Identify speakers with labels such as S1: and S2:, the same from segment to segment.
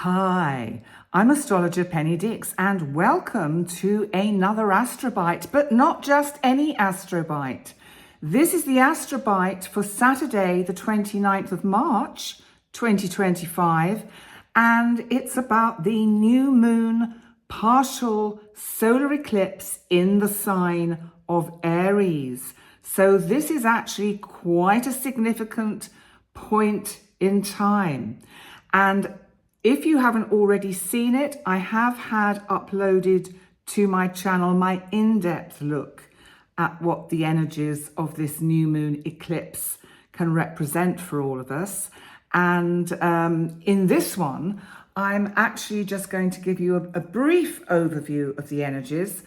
S1: Hi, I'm astrologer Penny Dix and welcome to another Astrobite, but not just any Astrobite. This is the Astrobite for Saturday, the 29th of March, 2025, and it's about the new moon partial solar eclipse in the sign of Aries. So this is actually quite a significant point in time. And if you haven't already seen it, I have had uploaded to my channel my in-depth look at what the energies of this new moon eclipse can represent for all of us. And in this one, I'm actually just going to give you a brief overview of the energies,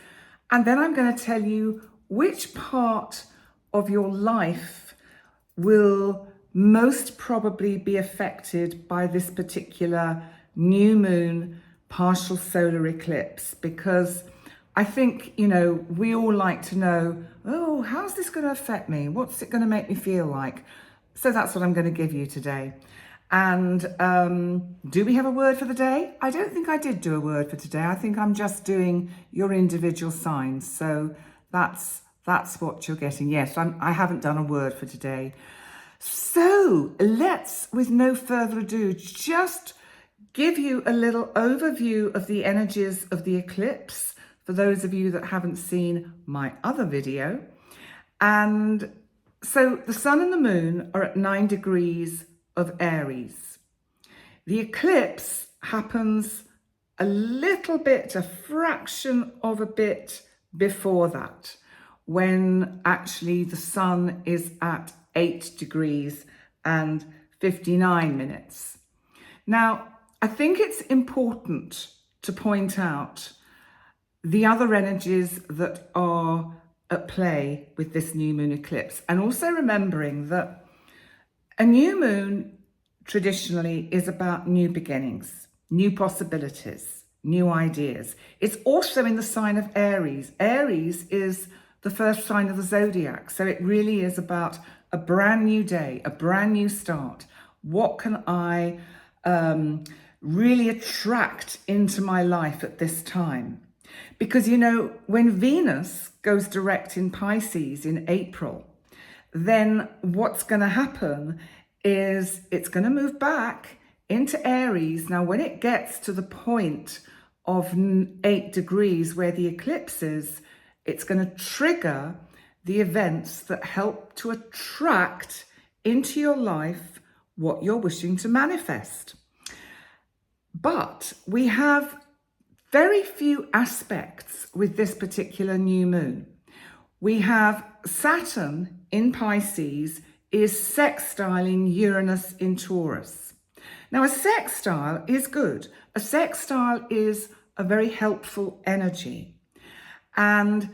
S1: and then I'm going to tell you which part of your life will most probably be affected by this particular new moon partial solar eclipse, because I think, we all like to know, oh, how's this going to affect me? What's it going to make me feel like? So that's what I'm going to give you today. And do we have a word for the day? I don't think I did do a word for today. I think I'm just doing your individual signs. So that's what you're getting. Yes, I haven't done a word for today. So let's, with no further ado, just give you a little overview of the energies of the eclipse for those of you that haven't seen my other video. And so the sun and the moon are at 9 degrees of Aries. The eclipse happens a fraction of a bit before that, when actually the sun is at 8 degrees and 59 minutes. Now, I think it's important to point out the other energies that are at play with this new moon eclipse, and also remembering that a new moon traditionally is about new beginnings, new possibilities, new ideas. It's also in the sign of Aries. Aries is the first sign of the Zodiac, so it really is about a brand new day, a brand new start. What can I really attract into my life at this time? Because, when Venus goes direct in Pisces in April, then what's going to happen is it's going to move back into Aries. Now, when it gets to the point of 8 degrees where the eclipse is, it's going to trigger the events that help to attract into your life what you're wishing to manifest. But we have very few aspects with this particular new moon. We have Saturn in Pisces is sextiling Uranus in Taurus. Now, a sextile is good. A sextile is a very helpful energy. And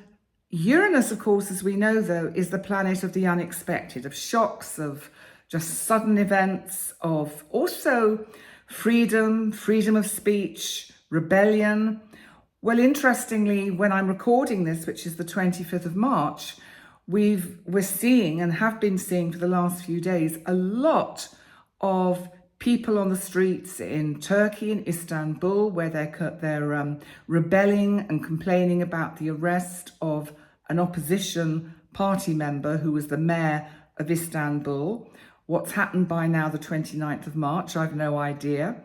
S1: Uranus, of course, as we know, though, is the planet of the unexpected, of shocks, of just sudden events, of also freedom of speech, rebellion. Well, interestingly, when I'm recording this, which is the 25th of March, we're seeing and have been seeing for the last few days a lot of people on the streets in Turkey and Istanbul, where they're rebelling and complaining about the arrest of an opposition party member who was the mayor of Istanbul. What's happened by now, the 29th of March, I've no idea.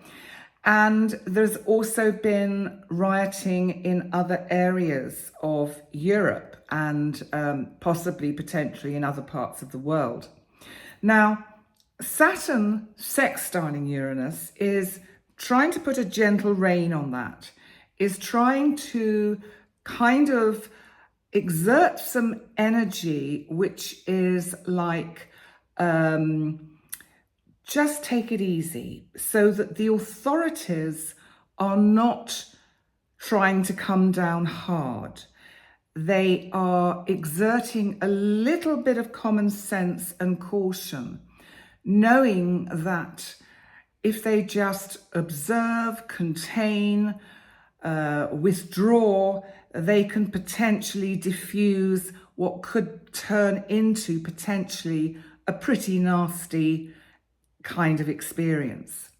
S1: And there's also been rioting in other areas of Europe and possibly potentially in other parts of the world. Now, Saturn sextiling Uranus is trying to put a gentle rein on that, is trying to kind of exert some energy, which is like, just take it easy, so that the authorities are not trying to come down hard. They are exerting a little bit of common sense and caution, knowing that if they just observe, contain, withdraw, they can potentially diffuse what could turn into potentially a pretty nasty kind of experience.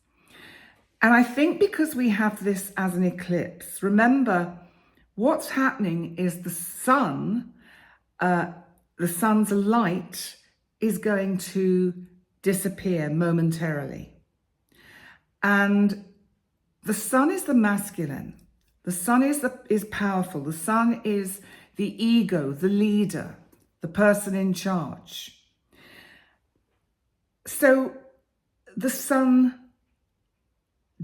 S1: And I think because we have this as an eclipse, remember what's happening is the sun's light is going to disappear momentarily. And the sun is the masculine. The sun is powerful. The sun is the ego, the leader, the person in charge. So the sun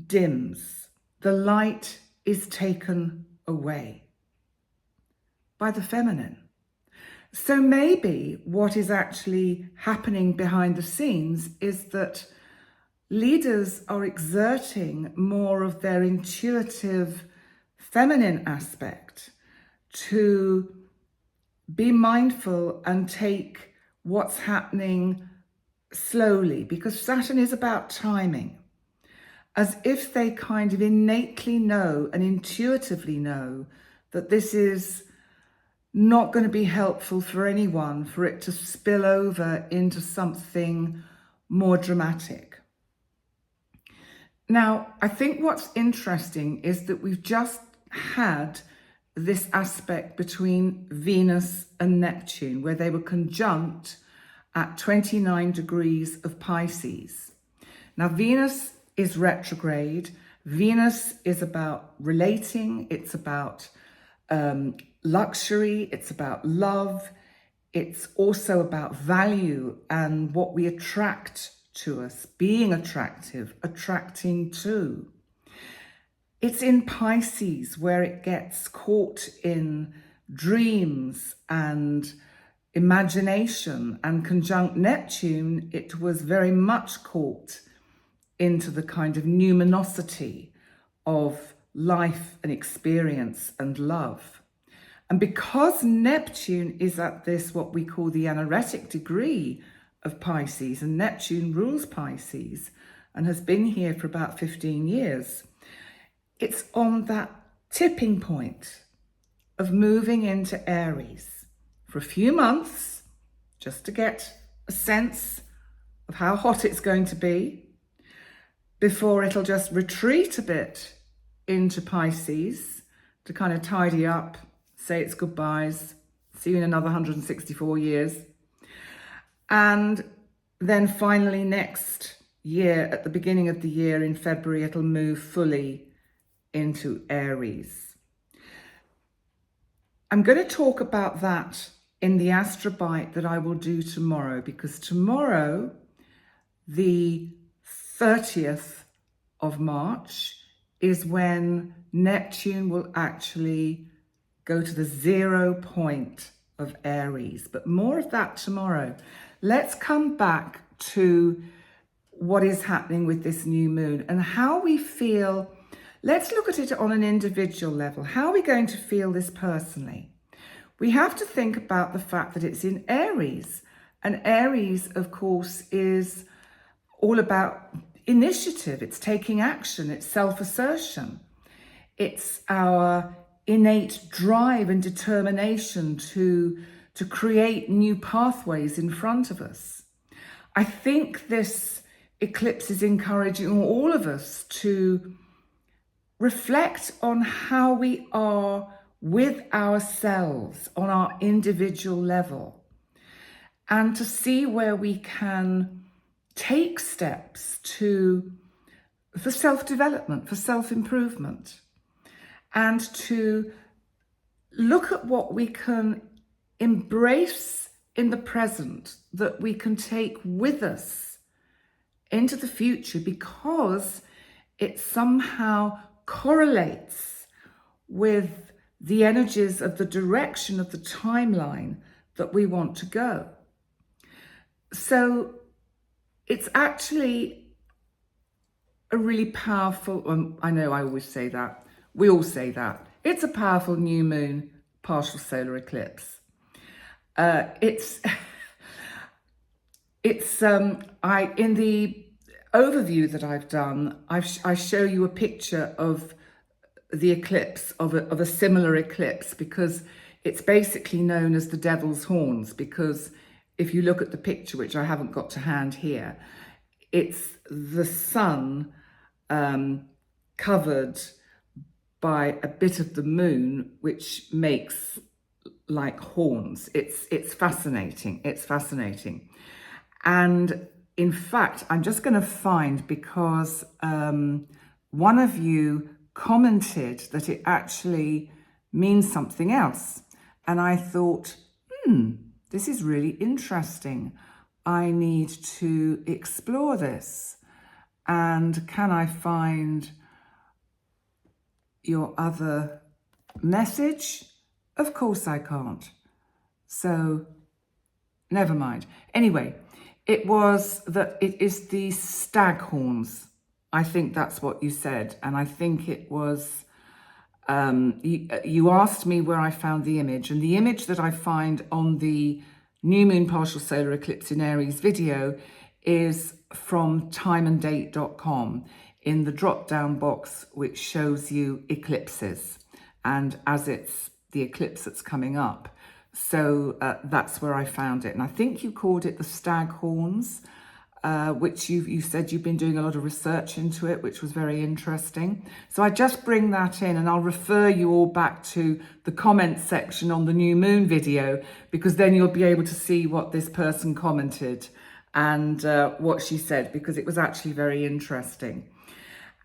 S1: dims. The light is taken away by the feminine. So maybe what is actually happening behind the scenes is that leaders are exerting more of their intuitive feminine aspect to be mindful and take what's happening slowly, because Saturn is about timing, as if they kind of innately know and intuitively know that this is not going to be helpful for anyone, for it to spill over into something more dramatic. Now, I think what's interesting is that we've just had this aspect between Venus and Neptune, where they were conjunct at 29 degrees of Pisces. Now, Venus is retrograde. Venus is about relating. It's about luxury. It's about love. It's also about value and what we attract to us, being attractive, attracting to. It's in Pisces where it gets caught in dreams and imagination, and conjunct Neptune, it was very much caught into the kind of numinosity of life and experience and love. And because Neptune is at this, what we call the anaretic degree of Pisces, and Neptune rules Pisces and has been here for about 15 years, it's on that tipping point of moving into Aries for a few months, just to get a sense of how hot it's going to be, before it'll just retreat a bit into Pisces to kind of tidy up, say its goodbyes, see you in another 164 years. And then finally next year, at the beginning of the year in February, it'll move fully into Aries. I'm going to talk about that in the Astrobite that I will do tomorrow, because tomorrow, the 30th of March, is when Neptune will actually go to the 0 point of Aries. But more of that tomorrow. Let's come back to what is happening with this new moon and how we feel. Let's look at it on an individual level. How are we going to feel this personally? We have to think about the fact that it's in Aries. And Aries, of course, is all about initiative. It's taking action. It's self-assertion. It's our innate drive and determination to create new pathways in front of us. I think this eclipse is encouraging all of us to reflect on how we are with ourselves on our individual level, and to see where we can take steps for self-development, for self-improvement, and to look at what we can embrace in the present that we can take with us into the future, because it somehow correlates with the energies of the direction of the timeline that we want to go. So it's actually a really powerful, I know I always say that, we all say that, it's a powerful new moon, partial solar eclipse. In the overview that I've done, I show you a picture of the eclipse, of a similar eclipse, because it's basically known as the devil's horns, because if you look at the picture, which I haven't got to hand here, it's the sun covered by a bit of the moon, which makes like horns. It's fascinating. It's fascinating. And in fact, I'm just going to find, because one of you commented that it actually means something else. And I thought, this is really interesting. I need to explore this. And can I find your other message? Of course I can't. So never mind. Anyway, it was that it is the stag horns. I think that's what you said. And I think it was, you asked me where I found the image. And the image that I find on the new moon partial solar eclipse in Aries video is from timeanddate.com in the drop down box, which shows you eclipses. And as it's the eclipse that's coming up, so that's where I found it. And I think you called it the stag horns, which you said you've been doing a lot of research into it, which was very interesting. So I just bring that in, and I'll refer you all back to the comments section on the new moon video, because then you'll be able to see what this person commented and what she said, because it was actually very interesting.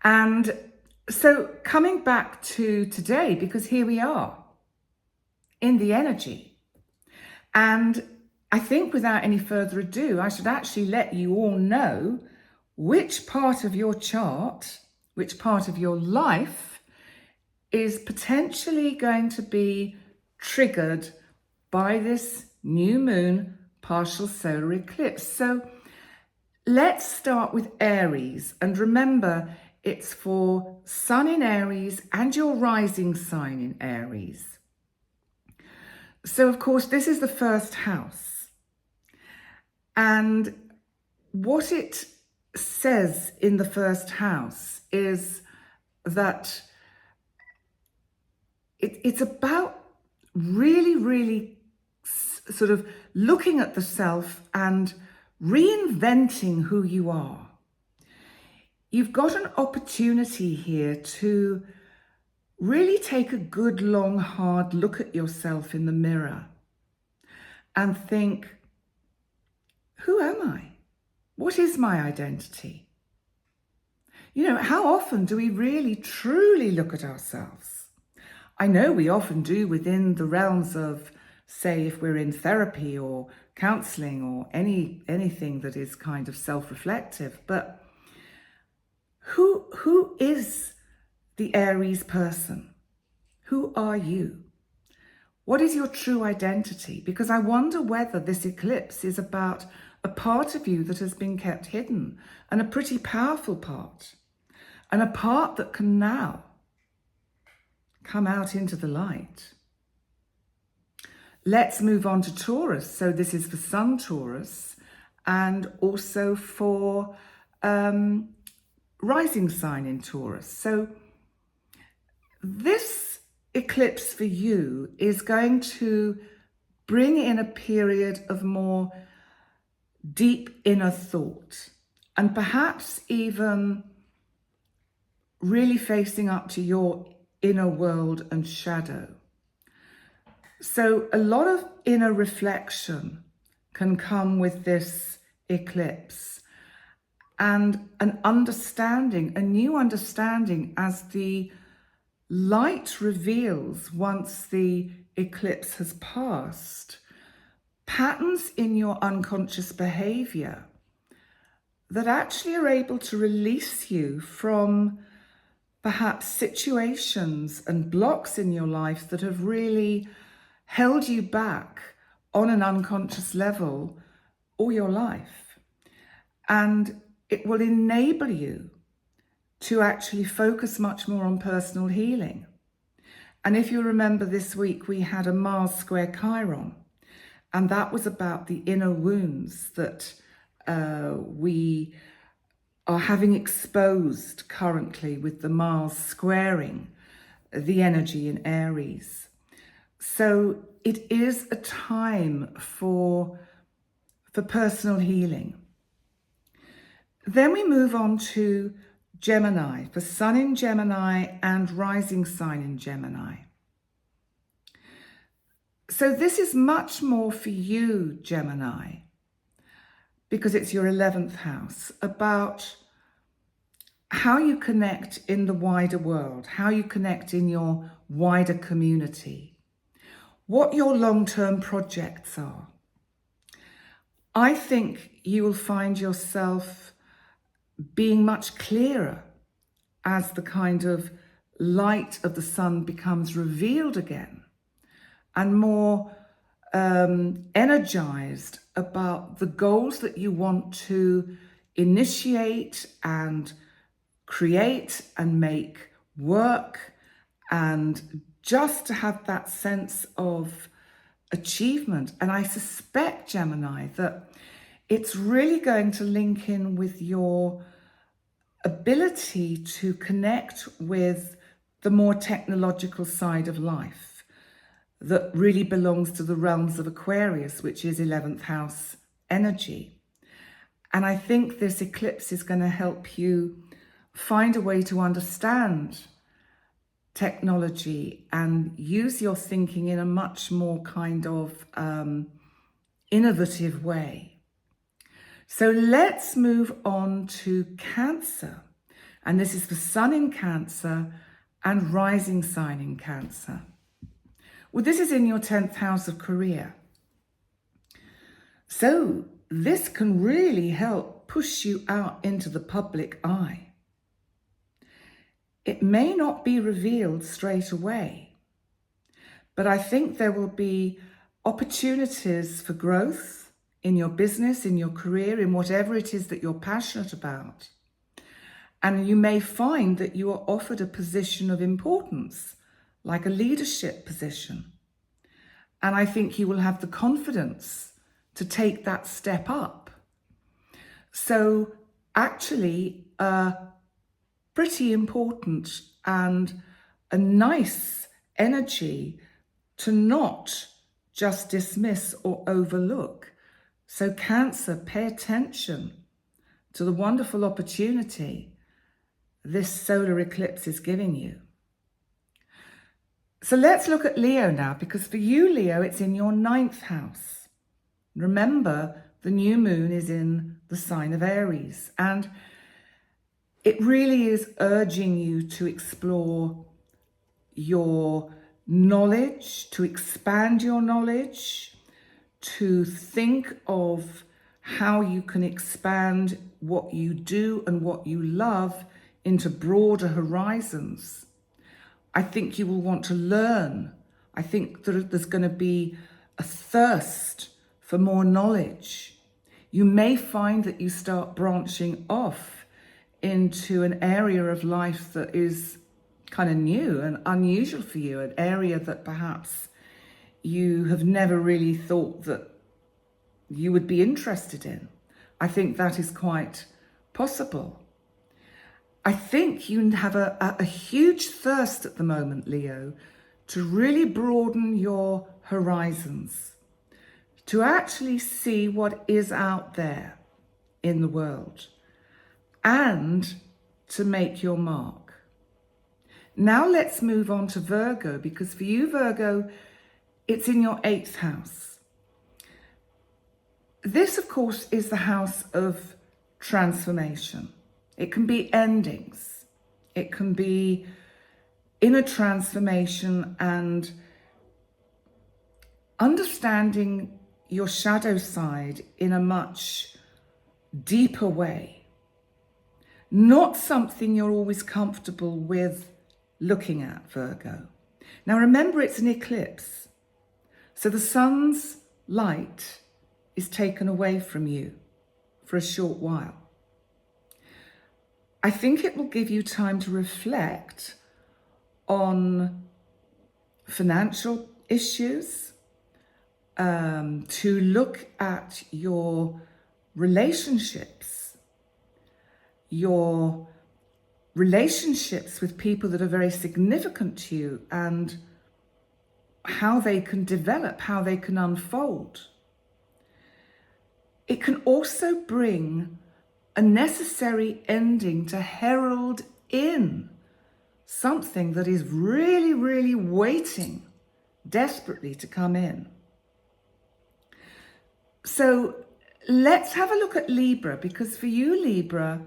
S1: And so coming back to today, because here we are in the energy. And I think without any further ado, I should actually let you all know which part of your chart, which part of your life is potentially going to be triggered by this new moon partial solar eclipse. So let's start with Aries. And remember, it's for Sun in Aries and your rising sign in Aries. So, of course, this is the first house. And what it says in the first house is that it's about really, really sort of looking at the self and reinventing who you are. You've got an opportunity here to really take a good, long, hard look at yourself in the mirror and think, who am I? What is my identity? You know, how often do we really, truly look at ourselves? I know we often do within the realms of, say, if we're in therapy or counseling or anything that is kind of self-reflective, but who is the Aries person? Who are you? What is your true identity? Because I wonder whether this eclipse is about a part of you that has been kept hidden, and a pretty powerful part, and a part that can now come out into the light. Let's move on to Taurus. So this is for Sun Taurus and also for rising sign in Taurus. So this eclipse for you is going to bring in a period of more deep inner thought, and perhaps even really facing up to your inner world and shadow. So a lot of inner reflection can come with this eclipse, and an understanding, a new understanding, as the light reveals once the eclipse has passed, patterns in your unconscious behavior that actually are able to release you from perhaps situations and blocks in your life that have really held you back on an unconscious level all your life. And it will enable you to actually focus much more on personal healing. And if you remember, this week we had a Mars square Chiron, and that was about the inner wounds that we are having exposed currently with the Mars squaring the energy in Aries. So it is a time for personal healing. Then we move on to Gemini, for Sun in Gemini and rising sign in Gemini. So this is much more for you, Gemini, because it's your 11th house, about how you connect in the wider world, how you connect in your wider community, what your long-term projects are. I think you will find yourself being much clearer as the kind of light of the sun becomes revealed again, and more energized about the goals that you want to initiate and create and make work, and just to have that sense of achievement. And I suspect, Gemini, that it's really going to link in with your ability to connect with the more technological side of life that really belongs to the realms of Aquarius, which is 11th house energy. And I think this eclipse is going to help you find a way to understand technology and use your thinking in a much more kind of innovative way. So let's move on to Cancer. And this is the Sun in Cancer and rising sign in Cancer. Well, this is in your 10th house of career. So this can really help push you out into the public eye. It may not be revealed straight away, but I think there will be opportunities for growth in your business, in your career, in whatever it is that you're passionate about. And you may find that you are offered a position of importance, like a leadership position. And I think you will have the confidence to take that step up. So actually, pretty important and a nice energy to not just dismiss or overlook. So Cancer, pay attention to the wonderful opportunity this solar eclipse is giving you. So let's look at Leo now, because for you, Leo, it's in your 9th house. Remember, the new moon is in the sign of Aries, and it really is urging you to explore your knowledge, to expand your knowledge, to think of how you can expand what you do and what you love into broader horizons. I think you will want to learn. I think that there's going to be a thirst for more knowledge. You may find that you start branching off into an area of life that is kind of new and unusual for you, an area that perhaps you have never really thought that you would be interested in. I think that is quite possible. I think you have a huge thirst at the moment, Leo, to really broaden your horizons, to actually see what is out there in the world, and to make your mark. Now let's move on to Virgo, because for you, Virgo, it's in your 8th house. This, of course, is the house of transformation. It can be endings. It can be inner transformation and understanding your shadow side in a much deeper way. Not something you're always comfortable with looking at, Virgo. Now remember, it's an eclipse. So the sun's light is taken away from you for a short while. I think it will give you time to reflect on financial issues, to look at your relationships with people that are very significant to you, and how they can develop, how they can unfold. It can also bring a necessary ending to herald in something that is really, really waiting desperately to come in. So let's have a look at Libra, because for you, Libra,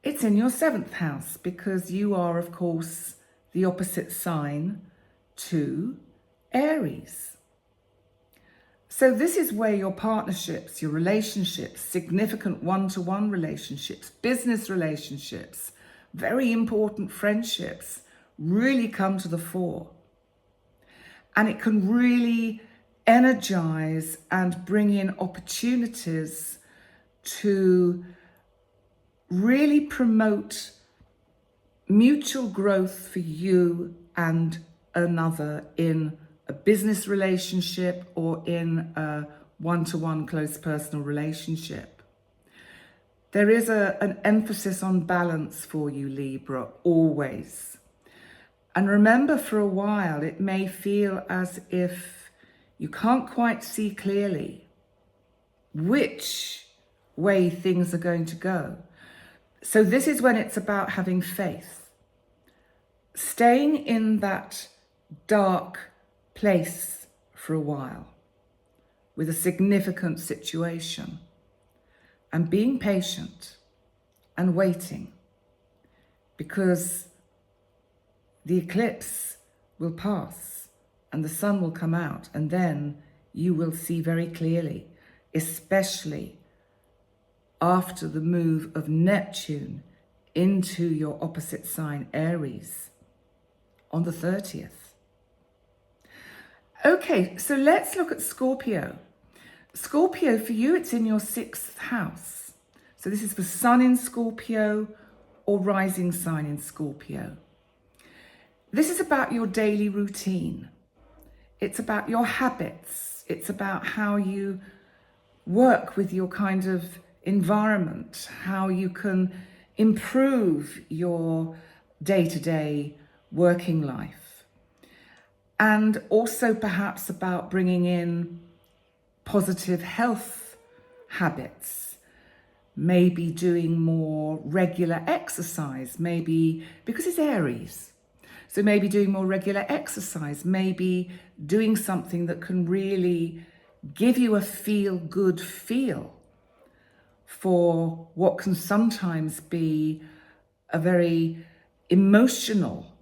S1: it's in your 7th house, because you are, of course, the opposite sign to Aries. So this is where your partnerships, your relationships, significant one-to-one relationships, business relationships, very important friendships really come to the fore. And it can really energize and bring in opportunities to really promote mutual growth for you and another in a business relationship or in a one-to-one close personal relationship. There is an emphasis on balance for you, Libra, always. And remember, for a while, it may feel as if you can't quite see clearly which way things are going to go. So this is when it's about having faith, staying in that dark place for a while with a significant situation and being patient and waiting, because the eclipse will pass and the sun will come out, and then you will see very clearly, especially after the move of Neptune into your opposite sign, Aries, on the 30th. Okay, so let's look at Scorpio. Scorpio, for you, it's in your 6th house. So this is for Sun in Scorpio or rising sign in Scorpio. This is about your daily routine. It's about your habits. It's about how you work with your kind of environment, how you can improve your day-to-day working life. And also perhaps about bringing in positive health habits, maybe doing more regular exercise, maybe because it's Aries. So maybe doing more regular exercise, maybe doing something that can really give you a feel-good feel for what can sometimes be a very emotional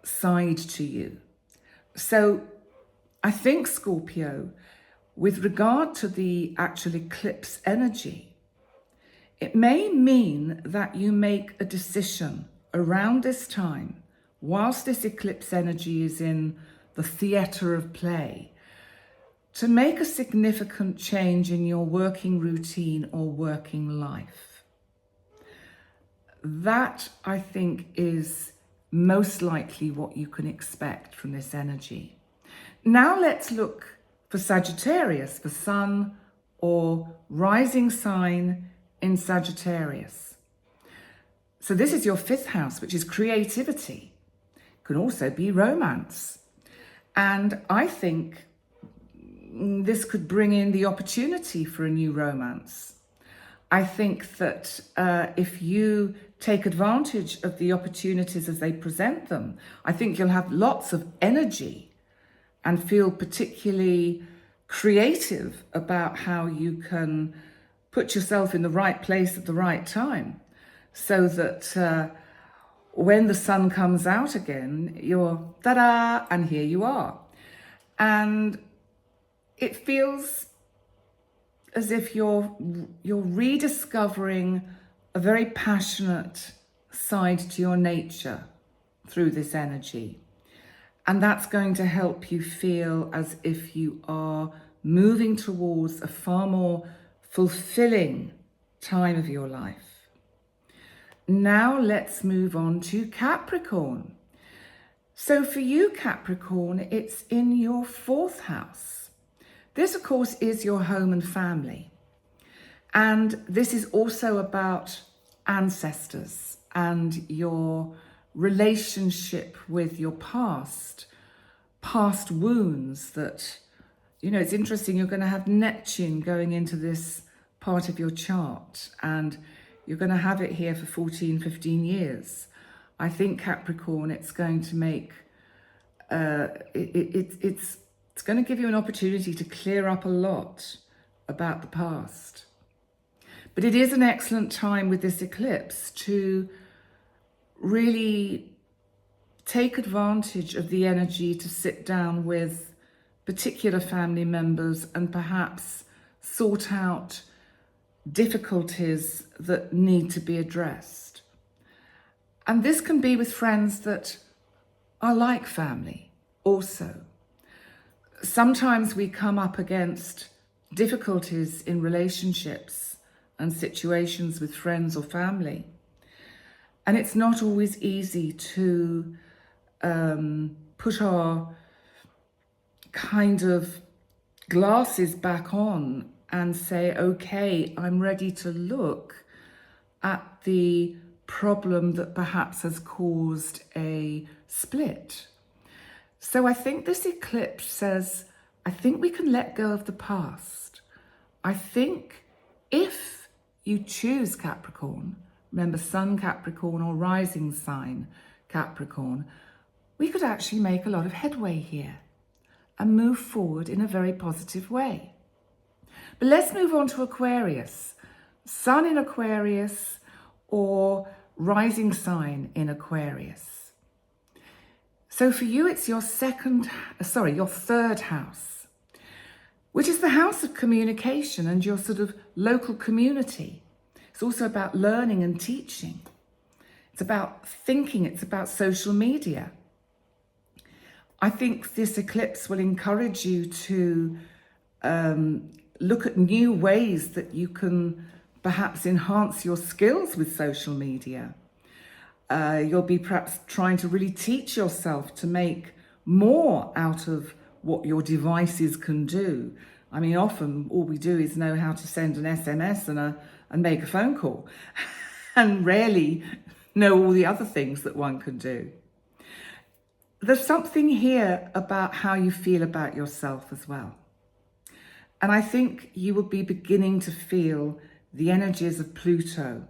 S1: side to you. So I think, Scorpio, with regard to the actual eclipse energy, it may mean that you make a decision around this time, whilst this eclipse energy is in the theatre of play, to make a significant change in your working routine or working life. That, I think, is most likely what you can expect from this energy. Now let's look for Sagittarius, for Sun or rising sign in Sagittarius. So this is your 5th house, which is creativity. It can also be romance. And I think this could bring in the opportunity for a new romance. I think that if you take advantage of the opportunities as they present them, I think you'll have lots of energy and feel particularly creative about how you can put yourself in the right place at the right time, so that when the sun comes out again, you're ta-da, and here you are. And it feels as if you're rediscovering a very passionate side to your nature through this energy. And that's going to help you feel as if you are moving towards a far more fulfilling time of your life. Now let's move on to Capricorn. So for you, Capricorn, it's in your 4th house. This, of course, is your home and family. And this is also about ancestors and your relationship with your past wounds that, it's interesting, you're going to have Neptune going into this part of your chart. And You're going to have it here for 14, 15 years. I think Capricorn, it's going to make, it's going to give you an opportunity to clear up a lot about the past. But it is an excellent time with this eclipse to really take advantage of the energy to sit down with particular family members and perhaps sort out difficulties that need to be addressed. And this can be with friends that are like family also. Sometimes we come up against difficulties in relationships and situations with friends or family. And it's not always easy to put our kind of glasses back on and say, okay, I'm ready to look at the problem that perhaps has caused a split. So I think this eclipse says, I think we can let go of the past. I think if you choose Capricorn, remember Sun Capricorn or rising sign Capricorn, we could actually make a lot of headway here and move forward in a very positive way. But let's move on to Aquarius. Sun in Aquarius or rising sign in Aquarius. So for you, it's your third house, which is the house of communication and your sort of local community. It's also about learning and teaching. It's about thinking, it's about social media. I think this eclipse will encourage you to look at new ways that you can perhaps enhance your skills with social media. You'll be perhaps trying to really teach yourself to make more out of what your devices can do. I mean, often all we do is know how to send an SMS and make a phone call, and rarely know all the other things that one can do. There's something here about how you feel about yourself as well. And I think you will be beginning to feel the energies of Pluto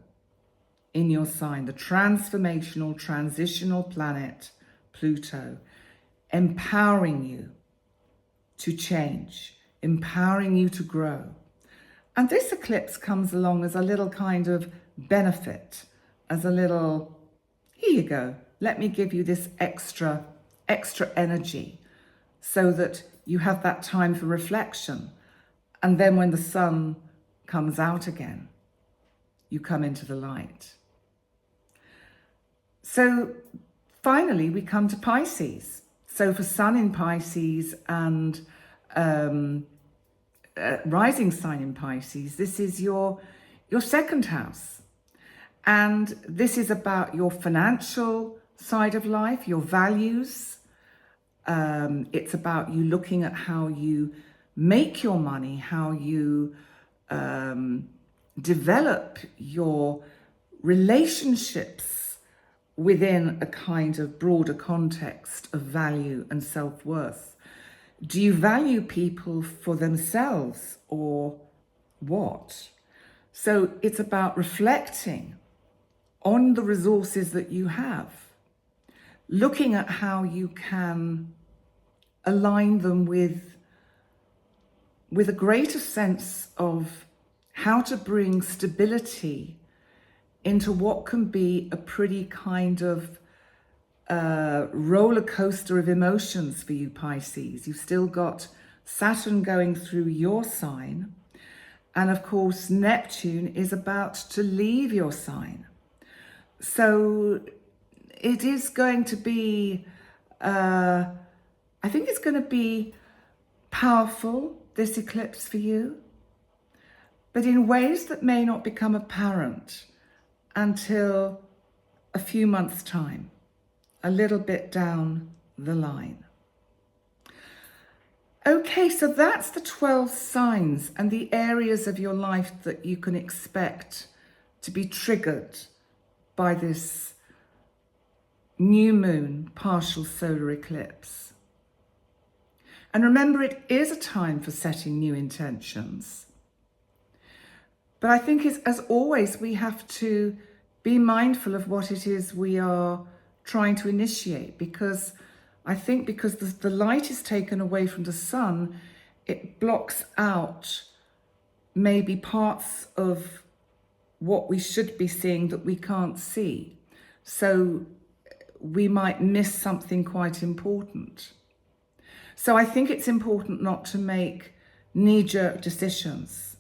S1: in your sign, the transformational, transitional planet, Pluto, empowering you to change, empowering you to grow. And this eclipse comes along as a little kind of benefit, as a little, here you go, let me give you this extra energy so that you have that time for reflection. And then when the sun comes out again, you come into the light. So finally, we come to Pisces. So for Sun in Pisces and rising sign in Pisces, this is your second house. And this is about your financial side of life, your values. It's about you looking at how you make your money, how you develop your relationships within a kind of broader context of value and self-worth. Do you value people for themselves or what? So it's about reflecting on the resources that you have, looking at how you can align them with a greater sense of how to bring stability into what can be a pretty kind of roller coaster of emotions for you, Pisces. You've still got Saturn going through your sign. And of course, Neptune is about to leave your sign. So it is going to be, I think it's going to be powerful, this eclipse for you, but in ways that may not become apparent until a few months' time, a little bit down the line. Okay, so that's the 12 signs and the areas of your life that you can expect to be triggered by this new moon partial solar eclipse. And remember, it is a time for setting new intentions. But I think it's, as always, we have to be mindful of what it is we are trying to initiate, because I think because the light is taken away from the sun, it blocks out maybe parts of what we should be seeing that we can't see. So we might miss something quite important. So I think it's important not to make knee-jerk decisions,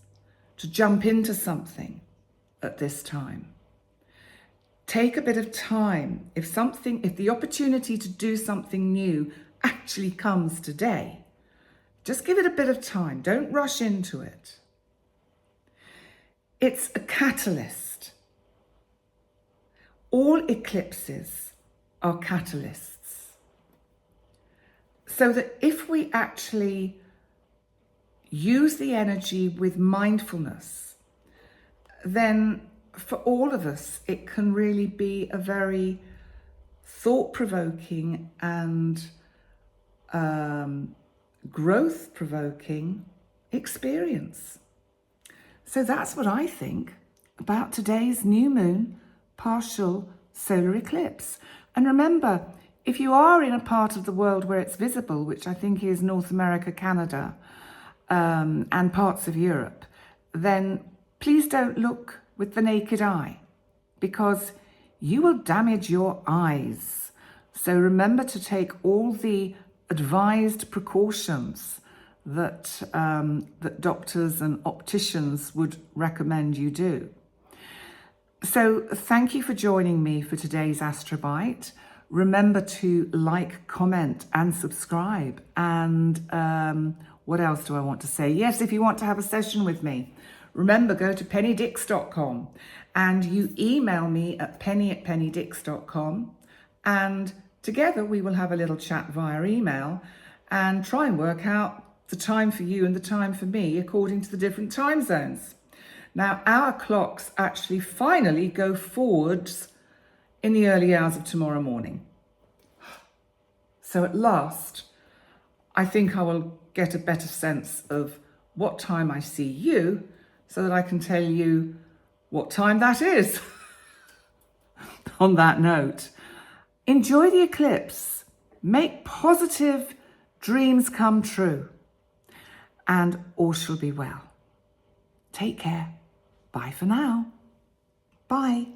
S1: to jump into something at this time. Take a bit of time. If the opportunity to do something new actually comes today, just give it a bit of time. Don't rush into it. It's a catalyst. All eclipses are catalysts. So that if we actually use the energy with mindfulness, then for all of us, it can really be a very thought-provoking and growth-provoking experience. So that's what I think about today's new moon partial solar eclipse. And remember, if you are in a part of the world where it's visible, which I think is North America, Canada, and parts of Europe, then please don't look with the naked eye, because you will damage your eyes. So remember to take all the advised precautions that doctors and opticians would recommend you do. So thank you for joining me for today's Astrobite. Remember to like, comment and subscribe. And what else do I want to say? Yes, if you want to have a session with me, remember, go to pennydix.com and you email me at penny@pennydix.com, and together we will have a little chat via email and try and work out the time for you and the time for me according to the different time zones. Now, our clocks actually finally go forwards in the early hours of tomorrow morning. So at last, I think I will get a better sense of what time I see you, so that I can tell you what time that is. On that note, enjoy the eclipse, make positive dreams come true, and all shall be well. Take care. Bye for now. Bye.